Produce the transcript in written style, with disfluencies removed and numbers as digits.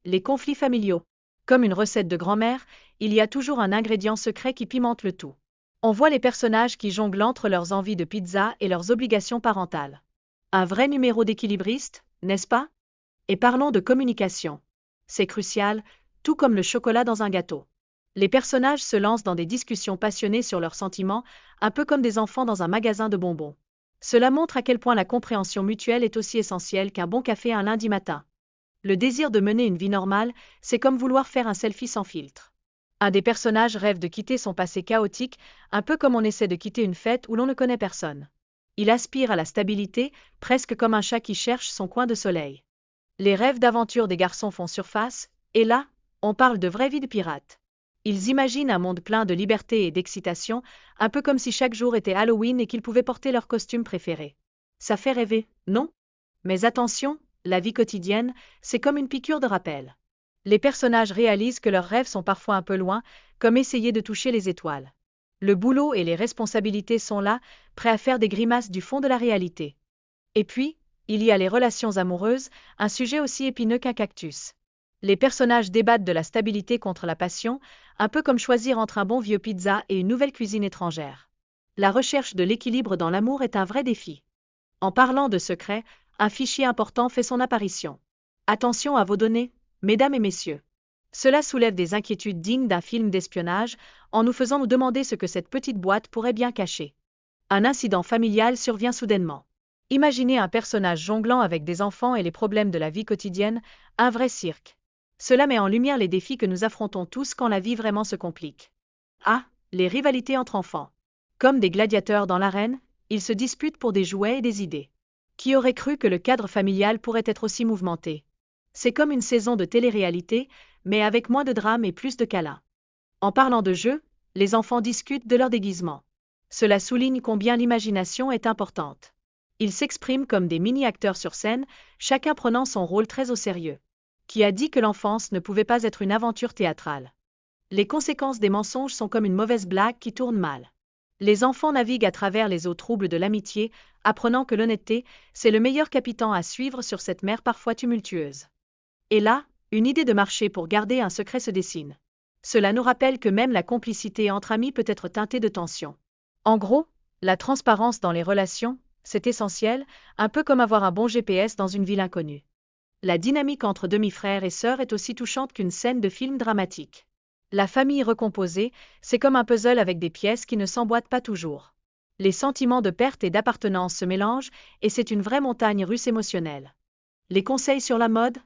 Les conflits familiaux. Comme une recette de grand-mère, il y a toujours un ingrédient secret qui pimente le tout. On voit les personnages qui jonglent entre leurs envies de pizza et leurs obligations parentales. Un vrai numéro d'équilibriste, n'est-ce pas? Et parlons de communication. C'est crucial, tout comme le chocolat dans un gâteau. Les personnages se lancent dans des discussions passionnées sur leurs sentiments, un peu comme des enfants dans un magasin de bonbons. Cela montre à quel point la compréhension mutuelle est aussi essentielle qu'un bon café un lundi matin. Le désir de mener une vie normale, c'est comme vouloir faire un selfie sans filtre. Un des personnages rêve de quitter son passé chaotique, un peu comme on essaie de quitter une fête où l'on ne connaît personne. Il aspire à la stabilité, presque comme un chat qui cherche son coin de soleil. Les rêves d'aventure des garçons font surface, et là, on parle de vraie vie de pirate. Ils imaginent un monde plein de liberté et d'excitation, un peu comme si chaque jour était Halloween et qu'ils pouvaient porter leur costume préféré. Ça fait rêver, non? Mais attention, la vie quotidienne, c'est comme une piqûre de rappel. Les personnages réalisent que leurs rêves sont parfois un peu loin, comme essayer de toucher les étoiles. Le boulot et les responsabilités sont là, prêts à faire des grimaces du fond de la réalité. Et puis, il y a les relations amoureuses, un sujet aussi épineux qu'un cactus. Les personnages débattent de la stabilité contre la passion, un peu comme choisir entre un bon vieux pizza et une nouvelle cuisine étrangère. La recherche de l'équilibre dans l'amour est un vrai défi. En parlant de secrets, un fichier important fait son apparition. Attention à vos données, mesdames et messieurs. Cela soulève des inquiétudes dignes d'un film d'espionnage, en nous faisant nous demander ce que cette petite boîte pourrait bien cacher. Un incident familial survient soudainement. Imaginez un personnage jonglant avec des enfants et les problèmes de la vie quotidienne, un vrai cirque. Cela met en lumière les défis que nous affrontons tous quand la vie vraiment se complique. Ah, les rivalités entre enfants. Comme des gladiateurs dans l'arène, ils se disputent pour des jouets et des idées. Qui aurait cru que le cadre familial pourrait être aussi mouvementé? C'est comme une saison de télé-réalité, mais avec moins de drame et plus de câlins. En parlant de jeux, les enfants discutent de leur déguisement. Cela souligne combien l'imagination est importante. Ils s'expriment comme des mini-acteurs sur scène, chacun prenant son rôle très au sérieux. Qui a dit que l'enfance ne pouvait pas être une aventure théâtrale? Les conséquences des mensonges sont comme une mauvaise blague qui tourne mal. Les enfants naviguent à travers les eaux troubles de l'amitié, apprenant que l'honnêteté, c'est le meilleur capitaine à suivre sur cette mer parfois tumultueuse. Et là, une idée de marché pour garder un secret se dessine. Cela nous rappelle que même la complicité entre amis peut être teintée de tension. En gros, la transparence dans les relations, c'est essentiel, un peu comme avoir un bon GPS dans une ville inconnue. La dynamique entre demi-frères et sœurs est aussi touchante qu'une scène de film dramatique. La famille recomposée, c'est comme un puzzle avec des pièces qui ne s'emboîtent pas toujours. Les sentiments de perte et d'appartenance se mélangent, et c'est une vraie montagne russe émotionnelle. Les conseils sur la mode?